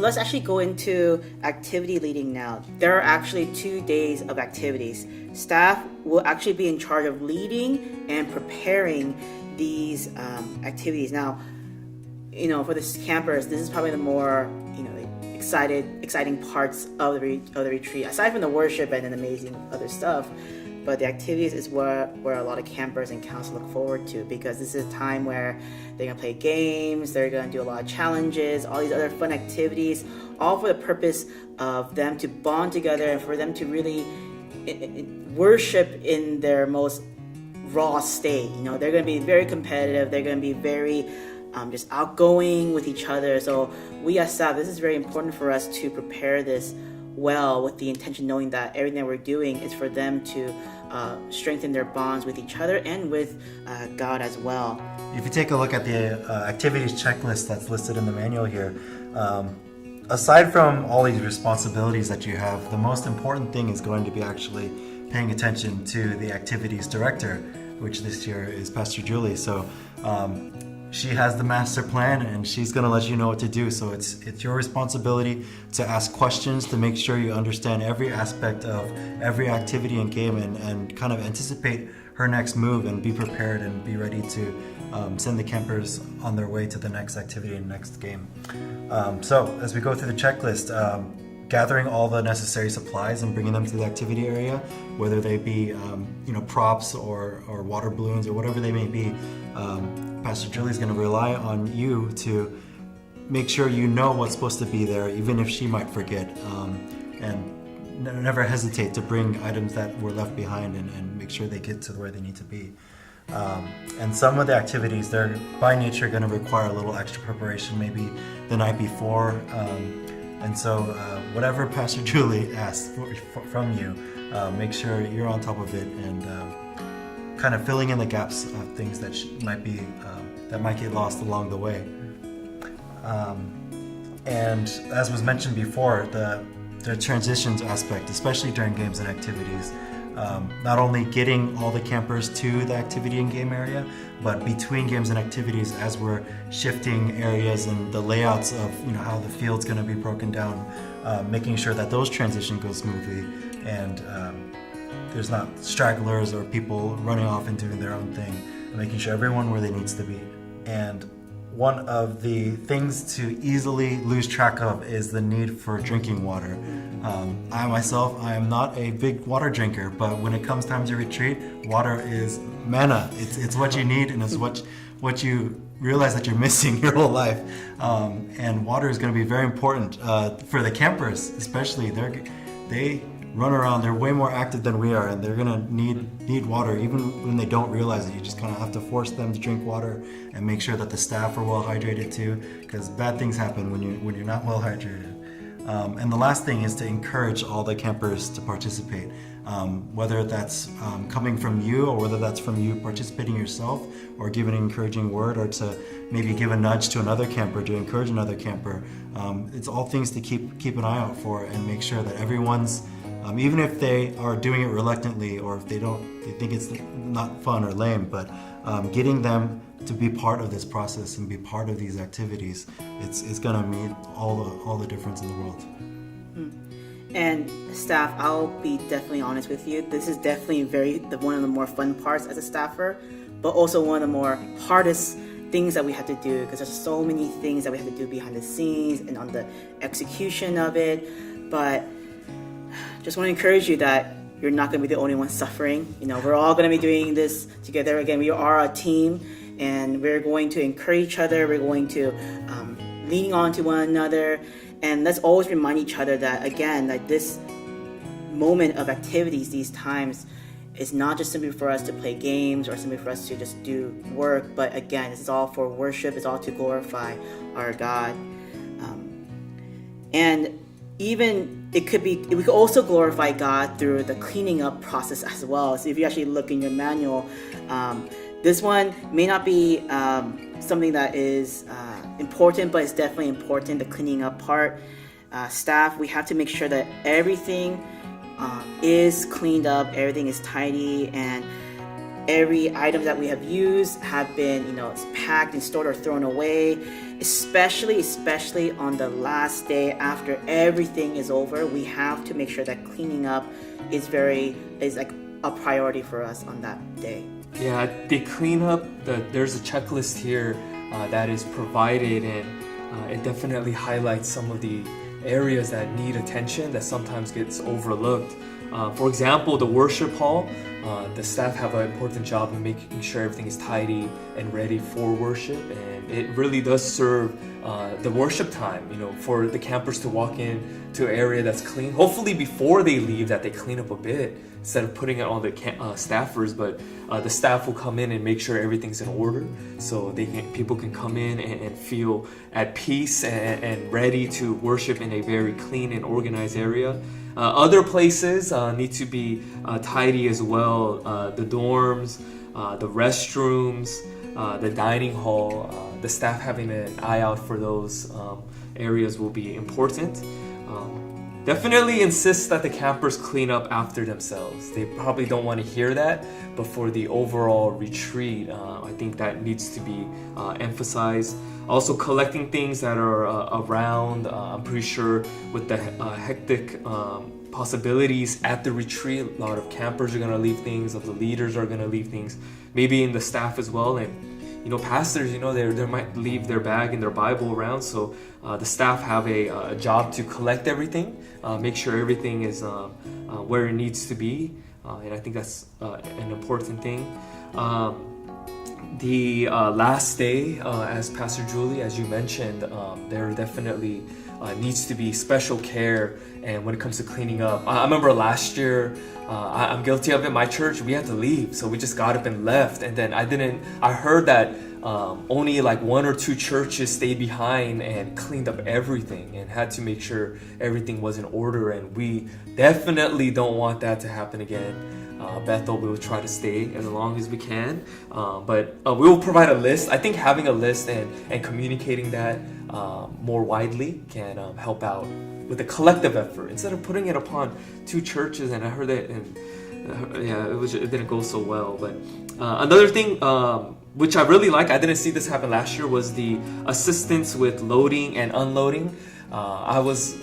let's actually go into activity leading now. There are actually 2 days of activities. Staff will actually be in charge of leading and preparing these activities. Now, for the campers, this is probably the more exciting parts of the retreat. Aside from the worship and an amazing other stuff, but the activities is where a lot of campers and counselors look forward to, because this is a time where they're gonna play games, they're gonna do a lot of challenges, all these other fun activities, all for the purpose of them to bond together and for them to really worship in their most raw state. They're gonna be very competitive. They're gonna be very just outgoing with each other. So we as staff, this is very important for us to prepare this well, with the intention knowing that everything that we're doing is for them to strengthen their bonds with each other and with God as well. If you take a look at the activities checklist that's listed in the manual here, aside from all these responsibilities that you have, the most important thing is going to be actually paying attention to the activities director, which this year is Pastor Julie. So she has the master plan, and she's going to let you know what to do. So it's your responsibility to ask questions, to make sure you understand every aspect of every activity and game, and kind of anticipate her next move and be prepared and be ready to send the campers on their way to the next activity and next game. So as we go through the checklist, gathering all the necessary supplies and bringing them to the activity area, whether they be props or water balloons or whatever they may be, Pastor Julie's going to rely on you to make sure you know what's supposed to be there, even if she might forget, and never hesitate to bring items that were left behind and make sure they get to where they need to be. And some of the activities, they're by nature going to require a little extra preparation, maybe the night before. And so whatever Pastor Julie asks from you, make sure you're on top of it and kind of filling in the gaps of things that might get lost along the way. And as was mentioned before, the transitions aspect, especially during games and activities, not only getting all the campers to the activity and game area, but between games and activities, as we're shifting areas and the layouts of how the field's going to be broken down, making sure that those transition go smoothly and there's not stragglers or people running off and doing their own thing, making sure everyone where they needs to be. And one of the things to easily lose track of is the need for drinking water. I myself, I am not a big water drinker, but when it comes time to retreat, water is manna. It's what you need, and it's what you realize that you're missing your whole life. And water is going to be very important for the campers, especially. They run around, they're way more active than we are, and they're gonna need water even when they don't realize it. You just kind of have to force them to drink water and make sure that the staff are well hydrated too, because bad things happen when you're not well hydrated. And the last thing is to encourage all the campers to participate, whether that's coming from you or whether that's from you participating yourself, or give an encouraging word, or to maybe give a nudge to another camper to encourage another camper. It's all things to keep an eye out for and make sure that everyone's even if they are doing it reluctantly, or if they think it's not fun or lame, but getting them to be part of this process and be part of these activities, it's going to mean all the difference in the world. And staff, I'll be definitely honest with you. This is definitely one of the more fun parts as a staffer, but also one of the more hardest things that we have to do, because there's so many things that we have to do behind the scenes and on the execution of it. But just want to encourage you that you're not going to be the only one suffering. We're all going to be doing this together. Again, we are a team, and we're going to encourage each other. We're going to lean on to one another, and let's always remind each other that, again, that this moment of activities, these times, is not just simply for us to play games or simply for us to just do work, but again, this is all for worship. It's all to glorify our God. And even we could also glorify God through the cleaning up process as well. So if you actually look in your manual, this one may not be something that is important, but it's definitely important, the cleaning up part. Staff, we have to make sure that everything is cleaned up, everything is tidy, and every item that we have used have been, packed and stored or thrown away. Especially on the last day after everything is over, we have to make sure that cleaning up is like a priority for us on that day. Yeah, the cleanup, there's a checklist here that is provided, and it definitely highlights some of the areas that need attention that sometimes gets overlooked. For example, the worship hall, the staff have an important job in making sure everything is tidy and ready for worship, and it really does serve the worship time, for the campers to walk in to an area that's clean. Hopefully before they leave that they clean up a bit instead of putting it on the staffers, but the staff will come in and make sure everything's in order so people can come in and feel at peace and ready to worship in a very clean and organized area. Other places need to be tidy as well. The dorms, the restrooms, the dining hall, the staff having an eye out for those areas will be important. Definitely insist that the campers clean up after themselves. They probably don't want to hear that, but for the overall retreat, I think that needs to be emphasized. Also, collecting things that are around. I'm pretty sure with the hectic possibilities at the retreat, a lot of campers are going to leave things, of the leaders are going to leave things, maybe in the staff as well. And pastors, they might leave their bag and their Bible around, so the staff have a job to collect everything, make sure everything is where it needs to be, and I think that's an important thing. The last day, as Pastor Julie, as you mentioned, there definitely needs to be special care, and when it comes to cleaning up. I remember last year, I'm guilty of it. My church, we had to leave, so we just got up and left. And then I heard that only like 1 or 2 churches stayed behind and cleaned up everything and had to make sure everything was in order. And we definitely don't want that to happen again. Bethel, we will try to stay as long as we can, but we will provide a list. I think having a list and communicating that more widely can help out with a collective effort instead of putting it upon 2 churches. And I heard that, and it didn't go so well. But another thing which I really like, I didn't see this happen last year, was the assistance with loading and unloading. I was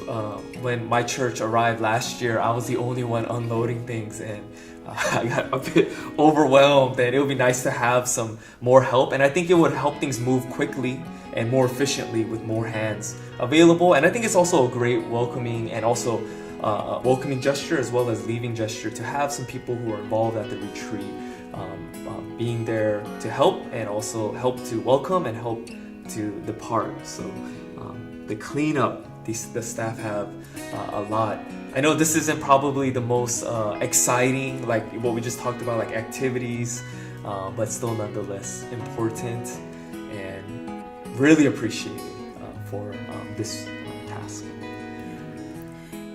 when my church arrived last year, I was the only one unloading things, and I got a bit overwhelmed, and it would be nice to have some more help. And I think it would help things move quickly and more efficiently with more hands available. And I think it's also a great welcoming and also welcoming gesture as well as leaving gesture to have some people who are involved at the retreat being there to help, and also help to welcome and help to depart. So the cleanup, the staff have a lot. I know this isn't probably the most exciting, like what we just talked about, like activities, but still nonetheless important, and really appreciated for this task.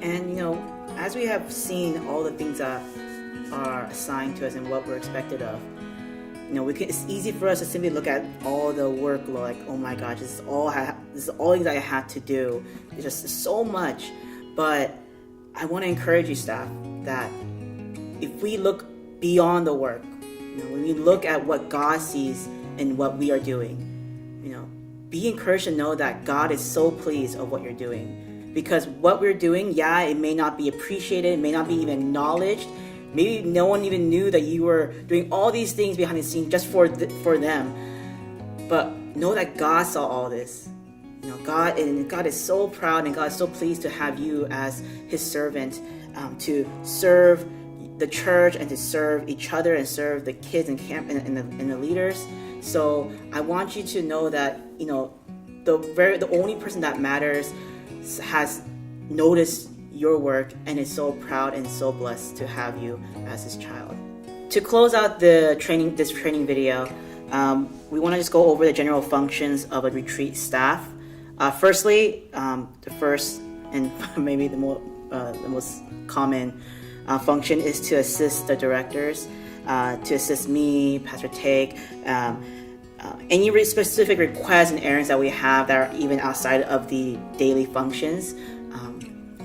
And as we have seen all the things that are assigned to us and what we're expected of, it's easy for us to simply look at all the workload, like, oh my gosh, this is all things I had to do. It's just so much. But I want to encourage you, staff, that if we look beyond the work, when we look at what God sees in what we are doing, be encouraged to know that God is so pleased of what you're doing. Because what we're doing, it may not be appreciated, it may not be even acknowledged. Maybe no one even knew that you were doing all these things behind the scenes just for them. But know that God saw all this. God is so proud, and God is so pleased to have you as His servant, to serve the church and to serve each other and serve the kids in camp and the leaders. So I want you to know that the only person that matters has noticed your work and is so proud and so blessed to have you as his child. To close out this training video, we want to just go over the general functions of a retreat staff. Firstly, the first and maybe the most common function is to assist the directors, to assist me, Pastor Take, any specific requests and errands that we have that are even outside of the daily functions.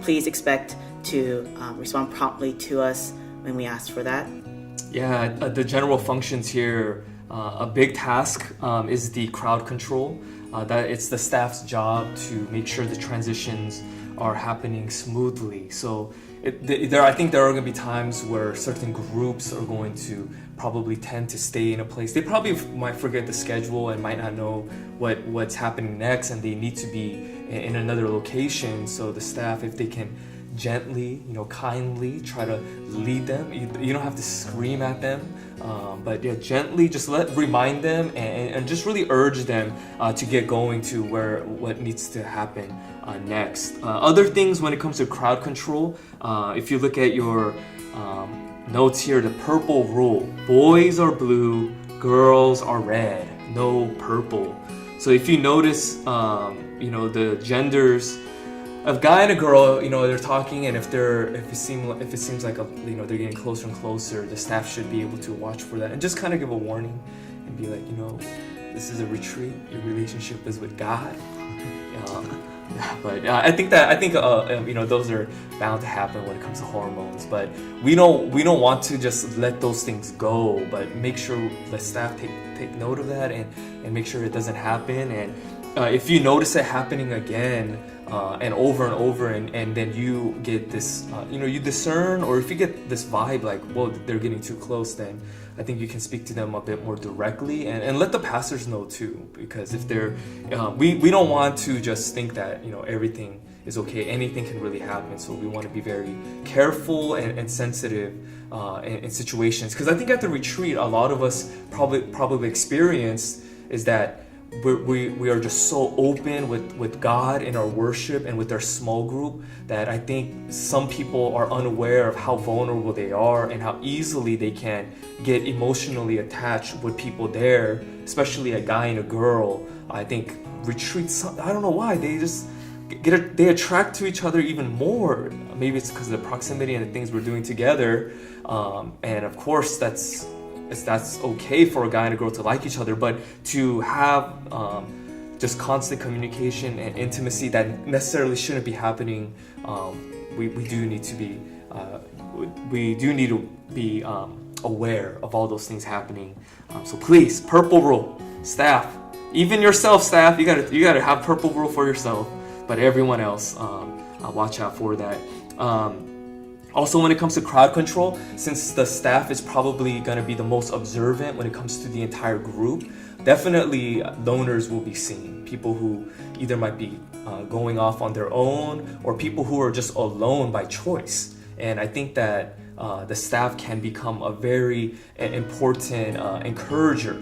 Please expect to respond promptly to us when we ask for that. Yeah, the general functions here. A big task is the crowd control. That it's the staff's job to make sure the transitions are happening smoothly. So I think there are going to be times where certain groups are going to probably tend to stay in a place. They probably might forget the schedule and might not know what's happening next, and they need to be in another location. So the staff, if they can gently, kindly try to lead them. You don't have to scream at them, but yeah, gently just remind them and just really urge them to get going to what needs to happen next. Other things when it comes to crowd control, if you look at your notes here, the purple rule: boys are blue, girls are red, no purple. So if you notice, the genders. A guy and a girl, they're talking, and if it seems like they're getting closer and closer, the staff should be able to watch for that and just kind of give a warning and be like, this is a retreat. Your relationship is with God. But I think those are bound to happen when it comes to hormones. But we don't want to just let those things go, but make sure the staff take note of that and make sure it doesn't happen. And if you notice it happening again and over, and then you get this, you discern, or if you get this vibe like, well, they're getting too close, then I think you can speak to them a bit more directly and let the pastors know too, because if they're, we don't want to just think that, everything is okay. Anything can really happen. So we want to be very careful and sensitive in situations. Because I think at the retreat, a lot of us probably experienced is that we are just so open with God in our worship and with our small group that I think some people are unaware of how vulnerable they are and how easily they can get emotionally attached with people there, especially a guy and a girl. I think retreats, I don't know why, they just they attract to each other even more. Maybe it's because of the proximity and the things we're doing together, and of course that's okay for a guy and a girl to like each other, but to have just constant communication and intimacy that necessarily shouldn't be happening, we do need to be aware of all those things happening. So please, purple rule, staff, even yourself, staff, you gotta have purple rule for yourself, but everyone else, watch out for that. Also, when it comes to crowd control, since the staff is probably going to be the most observant when it comes to the entire group, definitely loners will be seen. People who either might be going off on their own, or people who are just alone by choice. And I think that the staff can become a very important encourager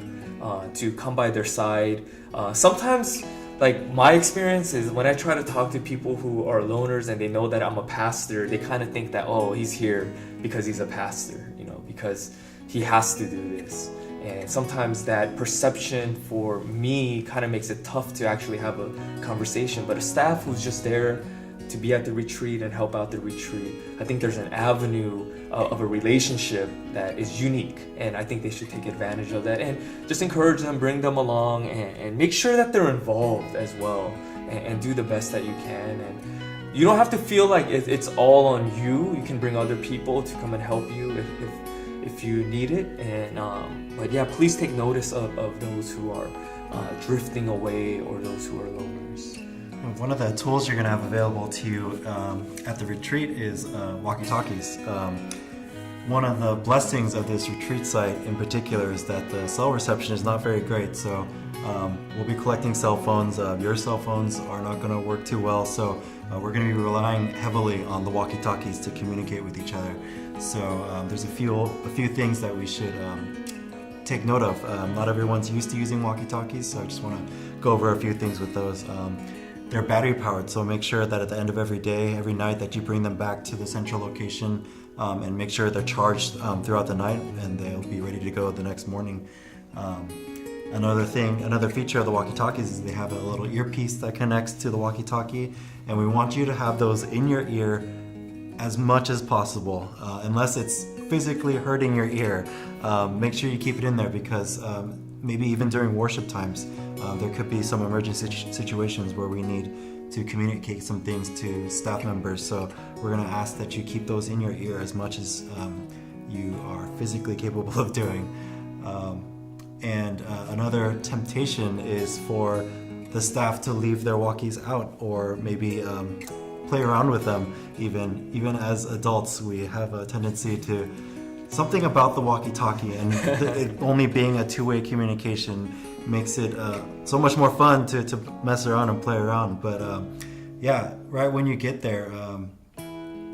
to come by their side. Sometimes, like, my experience is when I try to talk to people who are loners and they know that I'm a pastor, they kind of think that, oh, he's here because he's a pastor, because he has to do this. And sometimes that perception for me kind of makes it tough to actually have a conversation. But a staff who's just there to be at the retreat and help out the retreat, I think there's an avenue of a relationship that is unique, and I think they should take advantage of that and just encourage them, bring them along, and make sure that they're involved as well, and do the best that you can. And you don't have to feel like it's all on you. You can bring other people to come and help you if you need it. And but yeah, please take notice of those who are drifting away or those who are loners. One of the tools you're going to have available to you at the retreat is walkie-talkies. One of the blessings of this retreat site in particular is that the cell reception is not very great, so we'll be collecting cell phones. Your cell phones are not going to work too well, so we're going to be relying heavily on the walkie-talkies to communicate with each other. So there's a few things that we should take note of. Not everyone's used to using walkie-talkies, so I just want to go over a few things with those. They're battery powered, so make sure that at the end of every day, every night, that you bring them back to the central location and make sure they're charged throughout the night, and they'll be ready to go the next morning. Another feature of the walkie-talkies is they have a little earpiece that connects to the walkie-talkie, and we want you to have those in your ear as much as possible, unless it's physically hurting your ear. Make sure you keep it in there, because maybe even during worship times, there could be some emergency situations where we need to communicate some things to staff members. So we're going to ask that you keep those in your ear as much as you are physically capable of doing. And another temptation is for the staff to leave their walkies out, or maybe play around with them. Even as adults, we have a tendency to something about the walkie-talkie, and it only being a two-way communication makes it so much more fun to mess around and play around. But yeah, right when you get there,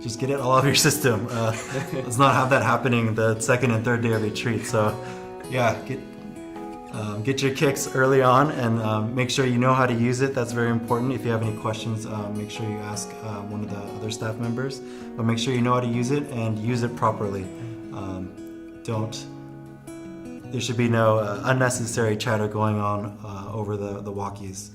just get it all out of your system. Let's not have that happening the second and third day of retreat. So yeah, get your kicks early on, and make sure you know how to use it. That's very important. If you have any questions, make sure you ask one of the other staff members, but make sure you know how to use it and use it properly. There should be no unnecessary chatter going on over the walkies.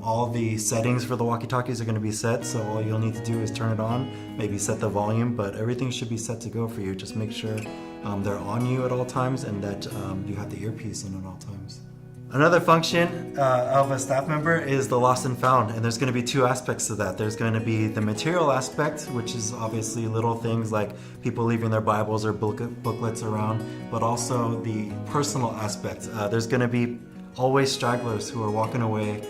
All the settings for the walkie-talkies are going to be set, so all you'll need to do is turn it on, maybe set the volume, but everything should be set to go for you. Just make sure they're on you at all times, and that you have the earpiece in at all times. Another function of a staff member is the lost and found, and there's going to be two aspects to that. There's going to be the material aspect, which is obviously little things like people leaving their Bibles or booklets around, but also the personal aspect. There's going to be always stragglers who are walking away,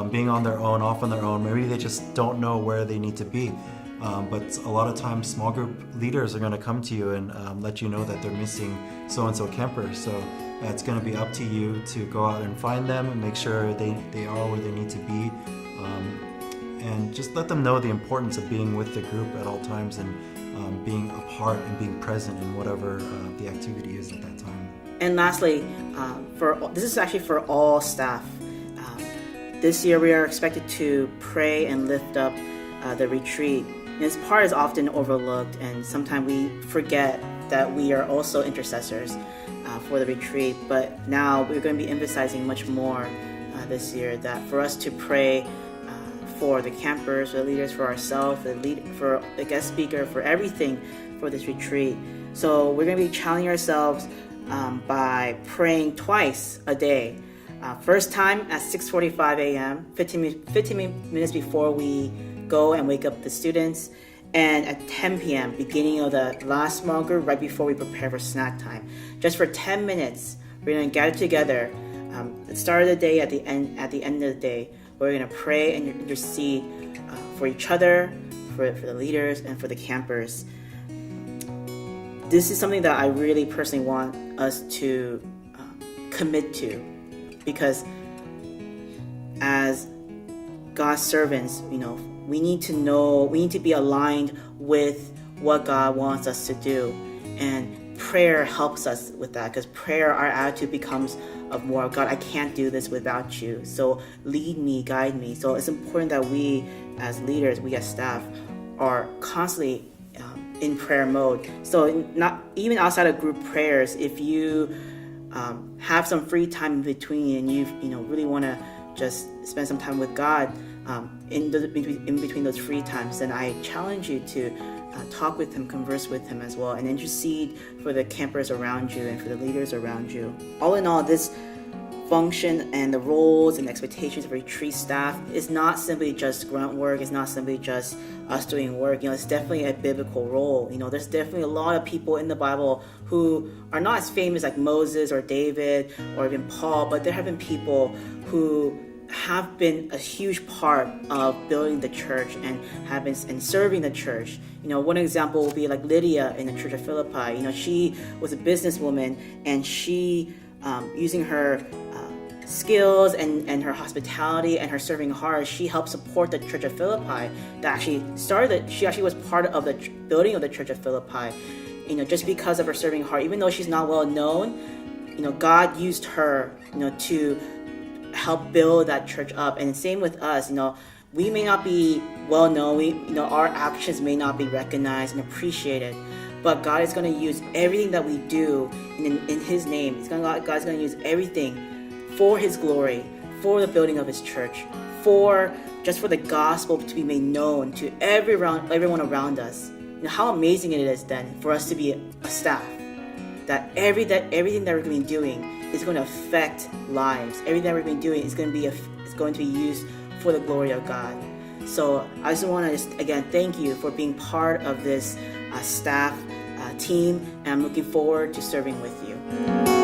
being on their own, off on their own. Maybe they just don't know where they need to be. But a lot of times small group leaders are going to come to you and let you know that they're missing so-and-so camper. So it's going to be up to you to go out and find them and make sure they are where they need to be. And just let them know the importance of being with the group at all times, and being a part and being present in whatever the activity is at that time. And lastly, this is actually for all staff. This year we are expected to pray and lift up the retreat. And this part is often overlooked, and sometimes we forget that we are also intercessors for the retreat. But now we're going to be emphasizing much more this year that for us to pray for the campers, for the leaders, for ourselves, for the guest speaker, for everything for this retreat. So we're going to be challenging ourselves by praying twice a day. First time at 6:45 a.m., 15 minutes before we go and wake up the students, and at 10 p.m., beginning of the last small group, right before we prepare for snack time. Just for 10 minutes, we're going to gather together at the start of the day, at the end of the day. We're going to pray and intercede for each other, for the leaders, and for the campers. This is something that I really personally want us to commit to, because as God's servants, we need to be aligned with what God wants us to do. And prayer helps us with that, because prayer, our attitude becomes of more, God, I can't do this without you. So lead me, guide me. So it's important that we as leaders, we as staff, are constantly in prayer mode. So not even outside of group prayers, if you have some free time in between, and you really want to just spend some time with God in between those free times, then I challenge you to talk with Him, converse with Him as well, and intercede for the campers around you and for the leaders around you. All in all, this function and the roles and expectations of retreat staff is not simply just grunt work. It's not simply just us doing work. It's definitely a biblical role. There's definitely a lot of people in the Bible who are not as famous like Moses or David or even Paul, but there have been people who have been a huge part of building the church and serving the church. One example would be like Lydia in the Church of Philippi. She was a businesswoman, and she using her skills and her hospitality and her serving heart, she helped support the Church of Philippi that she actually was part of the building of the Church of Philippi. Just because of her serving heart, even though she's not well known, God used her, to help build that church up. And same with us, we may not be well known, our actions may not be recognized and appreciated, but God is going to use everything that we do in His name. God's going to use everything for His glory, for the building of His church, for the gospel to be made known to everyone around us. How amazing it is then for us to be a staff, that everything that we're going to be doing is going to affect lives. Everything that we're going to be doing is going to be used for the glory of God. So I just want to again thank you for being part of this staff team, and I'm looking forward to serving with you.